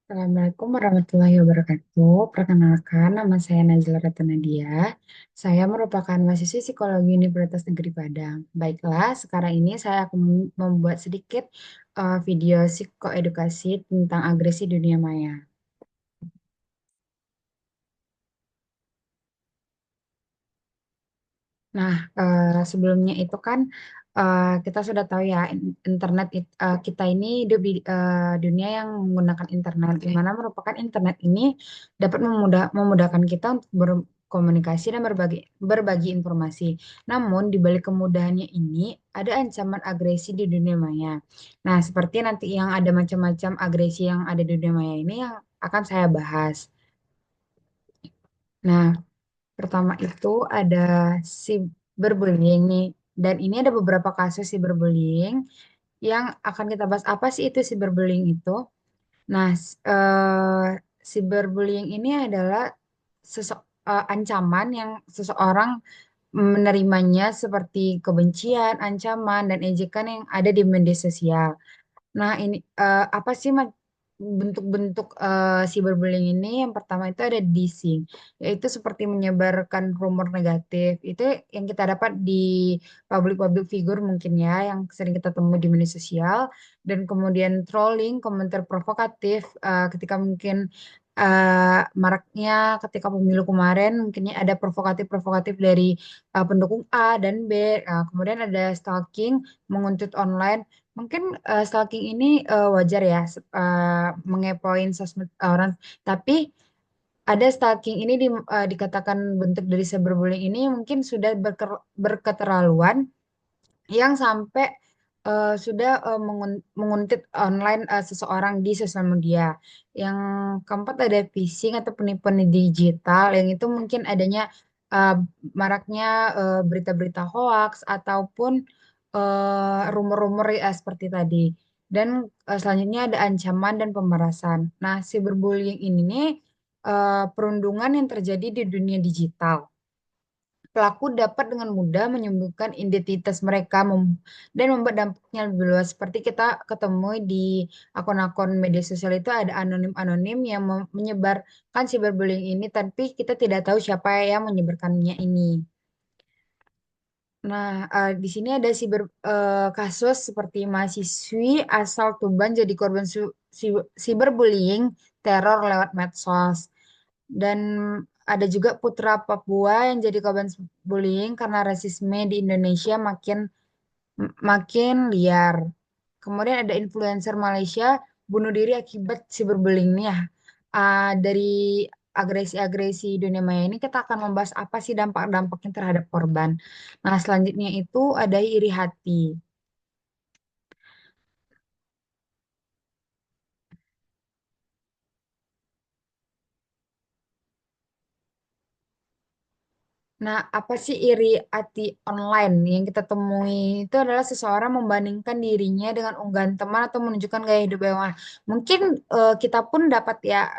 Assalamualaikum warahmatullahi wabarakatuh. Perkenalkan, nama saya Najla Ratanadia. Saya merupakan mahasiswi psikologi Universitas Negeri Padang. Baiklah, sekarang ini saya akan membuat sedikit video psikoedukasi tentang agresi dunia maya. Nah, sebelumnya itu kan kita sudah tahu ya, kita ini hidup di dunia yang menggunakan internet, di mana merupakan internet ini dapat memudahkan kita untuk berkomunikasi dan berbagi informasi. Namun, di balik kemudahannya ini, ada ancaman agresi di dunia maya. Nah, seperti nanti yang ada macam-macam agresi yang ada di dunia maya ini yang akan saya bahas. Nah, pertama itu ada cyberbullying nih. Dan ini ada beberapa kasus cyberbullying yang akan kita bahas. Apa sih itu cyberbullying itu? Nah, cyberbullying ini adalah ancaman yang seseorang menerimanya seperti kebencian, ancaman, dan ejekan yang ada di media sosial. Nah, ini apa sih bentuk-bentuk cyberbullying ini? Yang pertama itu ada dissing, yaitu seperti menyebarkan rumor negatif. Itu yang kita dapat di public-public figure mungkin ya, yang sering kita temui di media sosial. Dan kemudian trolling, komentar provokatif, ketika mungkin maraknya ketika pemilu kemarin, mungkinnya ada provokatif-provokatif dari pendukung A dan B. Kemudian ada stalking, menguntit online. Mungkin stalking ini wajar ya, mengepoin sosmed orang. Tapi ada stalking ini dikatakan bentuk dari cyberbullying ini mungkin sudah berketerlaluan yang sampai sudah menguntit online seseorang di sosial media. Yang keempat ada phishing atau penipuan digital, yang itu mungkin adanya uh, maraknya berita-berita hoax ataupun rumor-rumor seperti tadi. Dan selanjutnya ada ancaman dan pemerasan. Nah, cyberbullying ini nih perundungan yang terjadi di dunia digital. Pelaku dapat dengan mudah menyembunyikan identitas mereka dan membuat dampaknya lebih luas. Seperti kita ketemu di akun-akun media sosial itu ada anonim-anonim yang menyebarkan cyberbullying ini, tapi kita tidak tahu siapa yang menyebarkannya ini. Nah, di sini ada kasus seperti mahasiswi asal Tuban jadi korban cyberbullying teror lewat medsos. Dan ada juga putra Papua yang jadi korban bullying karena rasisme di Indonesia makin liar. Kemudian ada influencer Malaysia bunuh diri akibat cyberbullying nih ya. Dari agresi-agresi dunia maya ini kita akan membahas apa sih dampak-dampaknya terhadap korban. Nah, selanjutnya itu ada iri hati. Nah, apa sih iri hati online yang kita temui itu adalah seseorang membandingkan dirinya dengan unggahan teman atau menunjukkan gaya hidup yang mewah. Mungkin kita pun dapat ya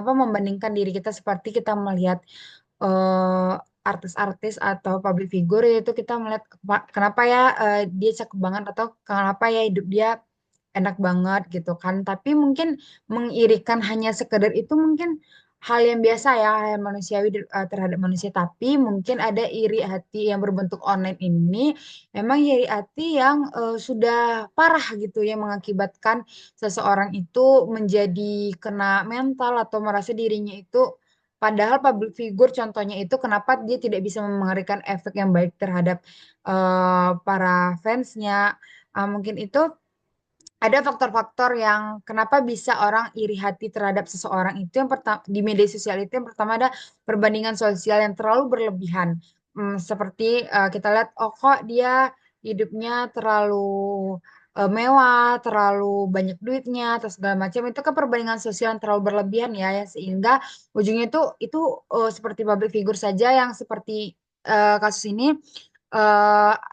membandingkan diri kita seperti kita melihat eh, artis-artis atau public figure itu kita melihat kenapa ya dia cakep banget atau kenapa ya hidup dia enak banget gitu kan. Tapi mungkin mengirikan hanya sekedar itu mungkin hal yang biasa ya, hal yang manusiawi terhadap manusia. Tapi mungkin ada iri hati yang berbentuk online ini, memang iri hati yang sudah parah gitu, yang mengakibatkan seseorang itu menjadi kena mental atau merasa dirinya itu, padahal public figure contohnya itu, kenapa dia tidak bisa memberikan efek yang baik terhadap para fansnya. Mungkin itu ada faktor-faktor yang kenapa bisa orang iri hati terhadap seseorang itu. Yang pertama di media sosial itu, yang pertama ada perbandingan sosial yang terlalu berlebihan. Seperti kita lihat, oh kok dia hidupnya terlalu mewah, terlalu banyak duitnya atau segala macam. Itu kan perbandingan sosial yang terlalu berlebihan ya, ya, sehingga ujungnya itu seperti public figure saja yang seperti kasus ini.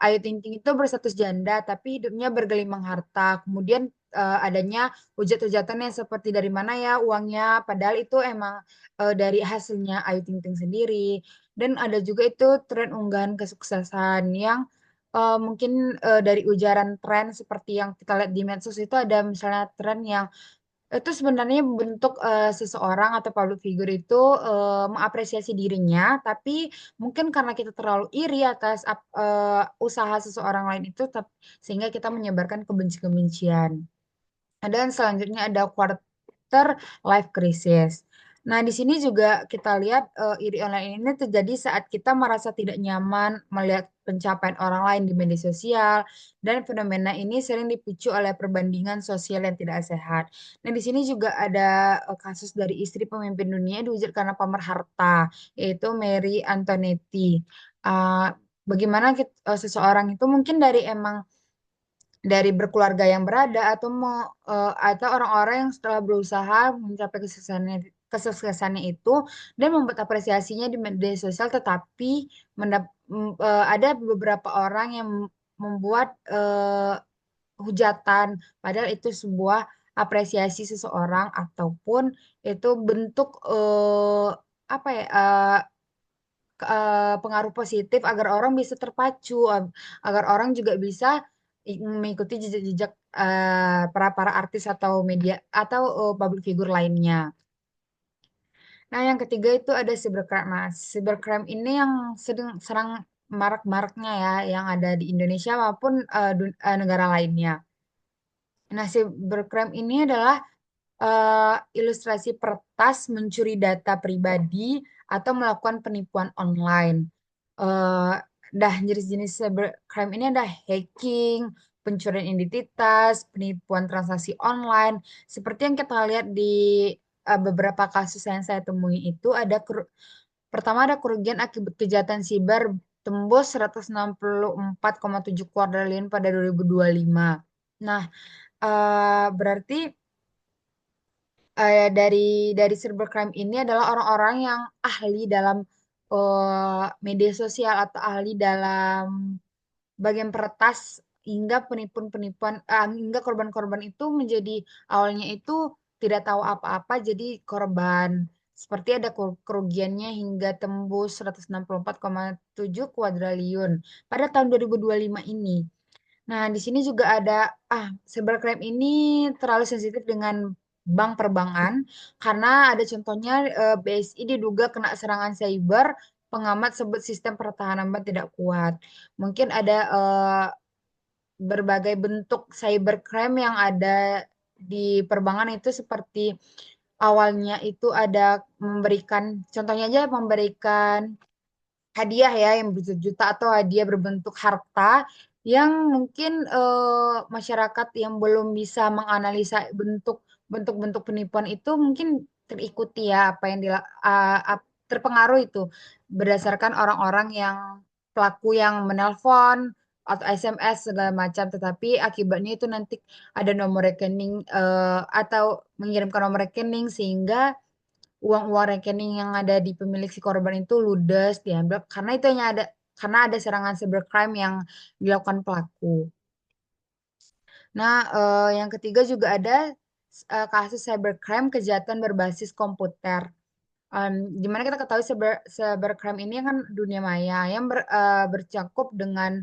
Ayu Ting Ting itu berstatus janda tapi hidupnya bergelimang harta. Kemudian adanya hujat-hujatan yang seperti dari mana ya uangnya, padahal itu emang dari hasilnya Ayu Ting Ting sendiri. Dan ada juga itu tren unggahan kesuksesan yang mungkin dari ujaran tren seperti yang kita lihat di medsos itu, ada misalnya tren yang Itu sebenarnya bentuk seseorang atau public figure itu mengapresiasi dirinya, tapi mungkin karena kita terlalu iri atas usaha seseorang lain itu, sehingga kita menyebarkan kebencian-kebencian. Dan selanjutnya ada quarter life crisis. Nah, di sini juga kita lihat iri online ini terjadi saat kita merasa tidak nyaman melihat pencapaian orang lain di media sosial, dan fenomena ini sering dipicu oleh perbandingan sosial yang tidak sehat. Nah, di sini juga ada kasus dari istri pemimpin dunia diujar karena pamer harta, yaitu Mary Antonetti. Uh, Bagaimana seseorang itu mungkin dari berkeluarga yang berada, atau orang-orang yang setelah berusaha mencapai kesuksesannya itu dan membuat apresiasinya di media sosial, tetapi ada beberapa orang yang membuat hujatan padahal itu sebuah apresiasi seseorang, ataupun itu bentuk apa ya, pengaruh positif agar orang bisa terpacu, agar orang juga bisa mengikuti jejak-jejak para para artis atau media atau public figure lainnya. Nah, yang ketiga itu ada cybercrime. Nah, cybercrime ini yang sedang serang marak-maraknya ya, yang ada di Indonesia maupun negara lainnya. Nah, cybercrime ini adalah ilustrasi peretas mencuri data pribadi atau melakukan penipuan online. Eh, jenis-jenis cybercrime ini ada hacking, pencurian identitas, penipuan transaksi online. Seperti yang kita lihat di beberapa kasus yang saya temui itu pertama ada kerugian akibat kejahatan siber tembus 164,7 kuadriliun pada 2025. Nah, berarti dari cybercrime ini adalah orang-orang yang ahli dalam media sosial atau ahli dalam bagian peretas, hingga penipuan-penipuan, hingga korban-korban itu menjadi awalnya itu tidak tahu apa-apa jadi korban. Seperti ada kerugiannya hingga tembus 164,7 kuadriliun pada tahun 2025 ini. Nah, di sini juga ada cybercrime ini terlalu sensitif dengan bank perbankan karena ada contohnya BSI diduga kena serangan cyber, pengamat sebut sistem pertahanan bank tidak kuat. Mungkin ada berbagai bentuk cybercrime yang ada di perbankan itu, seperti awalnya itu ada memberikan, contohnya aja memberikan hadiah ya yang berjuta-juta atau hadiah berbentuk harta, yang mungkin masyarakat yang belum bisa menganalisa bentuk-bentuk penipuan itu mungkin terikuti ya apa yang terpengaruh itu berdasarkan orang-orang yang pelaku yang menelpon atau SMS segala macam, tetapi akibatnya itu nanti ada nomor rekening atau mengirimkan nomor rekening, sehingga uang-uang rekening yang ada di pemilik si korban itu ludes diambil, karena ada serangan cybercrime yang dilakukan pelaku. Nah, yang ketiga juga ada kasus cybercrime kejahatan berbasis komputer. Di mana kita ketahui cybercrime ini kan dunia maya yang bercakup dengan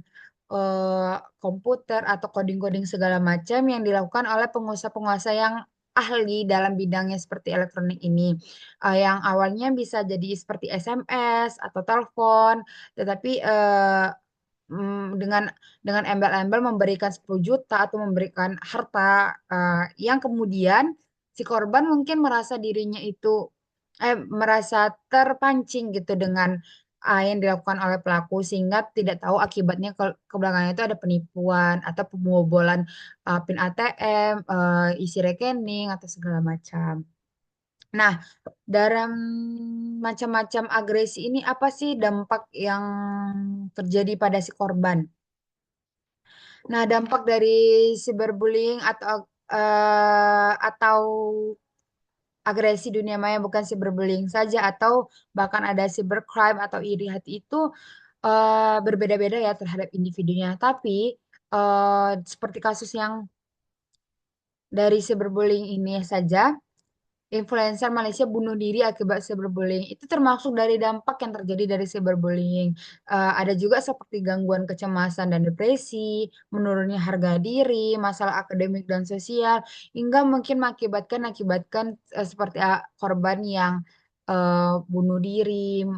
eh, komputer atau coding-coding segala macam yang dilakukan oleh pengusaha-pengusaha yang ahli dalam bidangnya seperti elektronik ini. Yang awalnya bisa jadi seperti SMS atau telepon, tetapi dengan embel-embel memberikan 10 juta atau memberikan harta, yang kemudian si korban mungkin merasa terpancing gitu dengan yang dilakukan oleh pelaku, sehingga tidak tahu akibatnya ke belakangnya itu ada penipuan atau pembobolan PIN ATM, isi rekening atau segala macam. Nah, dalam macam-macam agresi ini apa sih dampak yang terjadi pada si korban? Nah, dampak dari cyberbullying atau agresi dunia maya, bukan cyberbullying saja, atau bahkan ada cybercrime atau iri hati itu berbeda-beda ya terhadap individunya. Tapi seperti kasus yang dari cyberbullying ini saja, influencer Malaysia bunuh diri akibat cyberbullying. Itu termasuk dari dampak yang terjadi dari cyberbullying. Ada juga seperti gangguan kecemasan dan depresi, menurunnya harga diri, masalah akademik dan sosial, hingga mungkin mengakibatkan seperti korban yang bunuh diri,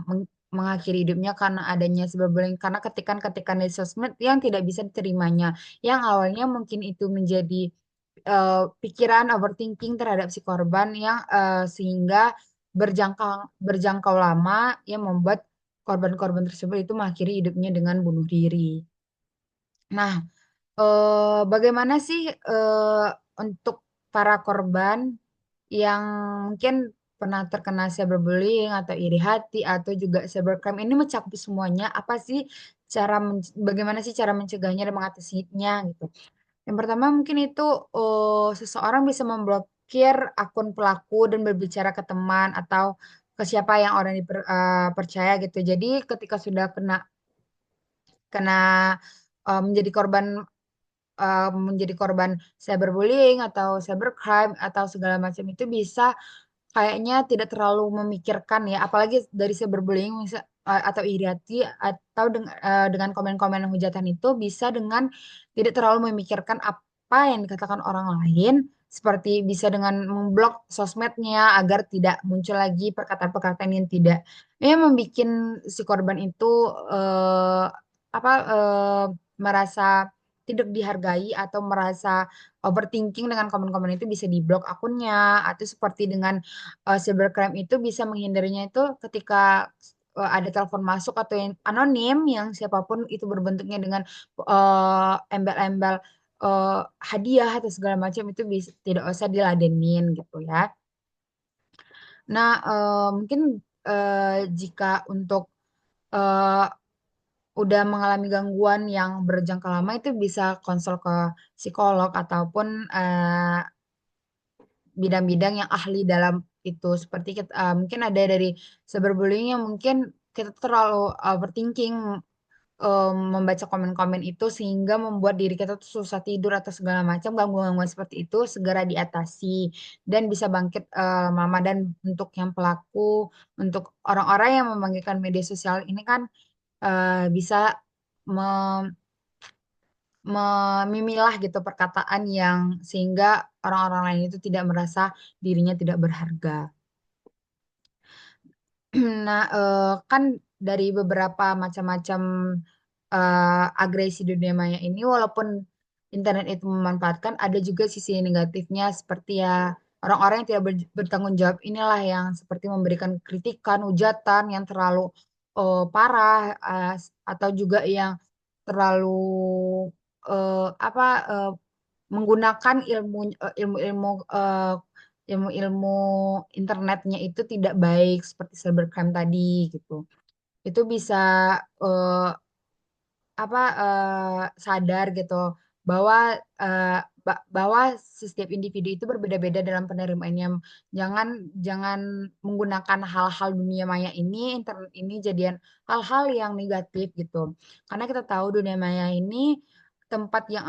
mengakhiri hidupnya karena adanya cyberbullying, karena ketikan-ketikan di sosmed yang tidak bisa diterimanya, yang awalnya mungkin itu menjadi pikiran overthinking terhadap si korban yang sehingga berjangkau lama yang membuat korban-korban tersebut itu mengakhiri hidupnya dengan bunuh diri. Nah, bagaimana sih untuk para korban yang mungkin pernah terkena cyberbullying atau iri hati atau juga cybercrime ini mencakup semuanya? Apa sih bagaimana sih cara mencegahnya dan mengatasinya gitu? Yang pertama mungkin itu seseorang bisa memblokir akun pelaku dan berbicara ke teman atau ke siapa yang orang dipercaya gitu. Jadi ketika sudah kena kena menjadi korban cyberbullying atau cybercrime atau segala macam itu bisa kayaknya tidak terlalu memikirkan ya, apalagi dari cyberbullying atau iri hati atau dengan komen-komen hujatan itu bisa dengan tidak terlalu memikirkan apa yang dikatakan orang lain, seperti bisa dengan memblok sosmednya agar tidak muncul lagi perkataan-perkataan yang tidak yang membuat si korban itu eh, merasa tidak dihargai atau merasa overthinking dengan komen-komen itu bisa diblok akunnya atau seperti dengan cybercrime itu bisa menghindarinya itu ketika ada telepon masuk atau yang anonim yang siapapun itu berbentuknya dengan embel-embel hadiah atau segala macam itu bisa tidak usah diladenin gitu ya. Nah, mungkin jika untuk eh, udah mengalami gangguan yang berjangka lama itu bisa konsul ke psikolog ataupun bidang-bidang yang ahli dalam itu seperti mungkin ada dari cyberbullying yang mungkin kita terlalu overthinking membaca komen-komen itu sehingga membuat diri kita tuh susah tidur atau segala macam gangguan-gangguan seperti itu segera diatasi dan bisa bangkit lama-lama. Dan untuk yang pelaku, untuk orang-orang yang memanggilkan media sosial ini kan bisa memilah gitu perkataan yang sehingga orang-orang lain itu tidak merasa dirinya tidak berharga. Nah, kan dari beberapa macam-macam agresi dunia maya ini, walaupun internet itu memanfaatkan, ada juga sisi negatifnya seperti ya orang-orang yang tidak bertanggung jawab inilah yang seperti memberikan kritikan, hujatan yang terlalu parah, atau juga yang terlalu apa menggunakan ilmu-ilmu ilmu-ilmu internetnya itu tidak baik seperti cybercrime tadi gitu. Itu bisa eh, sadar gitu bahwa bahwa setiap individu itu berbeda-beda dalam penerimaannya. Jangan jangan menggunakan hal-hal dunia maya ini, internet ini jadian hal-hal yang negatif gitu. Karena kita tahu dunia maya ini tempat yang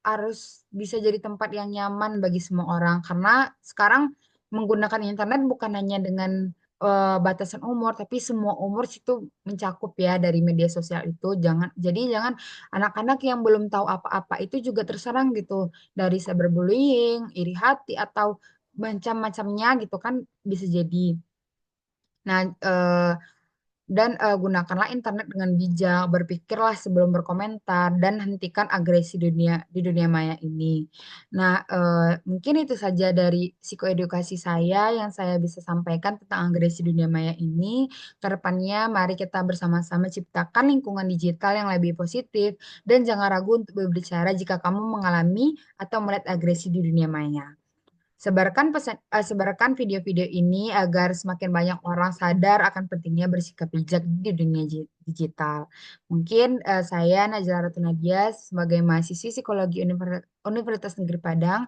harus bisa jadi tempat yang nyaman bagi semua orang. Karena sekarang menggunakan internet bukan hanya dengan batasan umur, tapi semua umur situ mencakup ya dari media sosial itu. Jangan anak-anak yang belum tahu apa-apa itu juga terserang gitu dari cyberbullying, iri hati atau macam-macamnya gitu kan bisa jadi. Nah, gunakanlah internet dengan bijak, berpikirlah sebelum berkomentar, dan hentikan agresi di dunia maya ini. Nah, mungkin itu saja dari psikoedukasi saya yang saya bisa sampaikan tentang agresi dunia maya ini. Kedepannya, mari kita bersama-sama ciptakan lingkungan digital yang lebih positif, dan jangan ragu untuk berbicara jika kamu mengalami atau melihat agresi di dunia maya. Sebarkan video-video ini agar semakin banyak orang sadar akan pentingnya bersikap bijak di dunia digital. Mungkin saya Najla Ratu Nadia sebagai mahasiswi psikologi Universitas Negeri Padang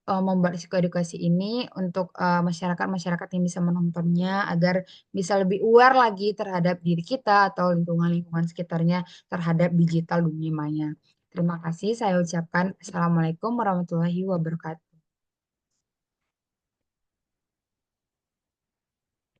membuat psikoedukasi ini untuk masyarakat-masyarakat yang bisa menontonnya agar bisa lebih aware lagi terhadap diri kita atau lingkungan-lingkungan sekitarnya terhadap digital dunia maya. Terima kasih, saya ucapkan Assalamualaikum warahmatullahi wabarakatuh.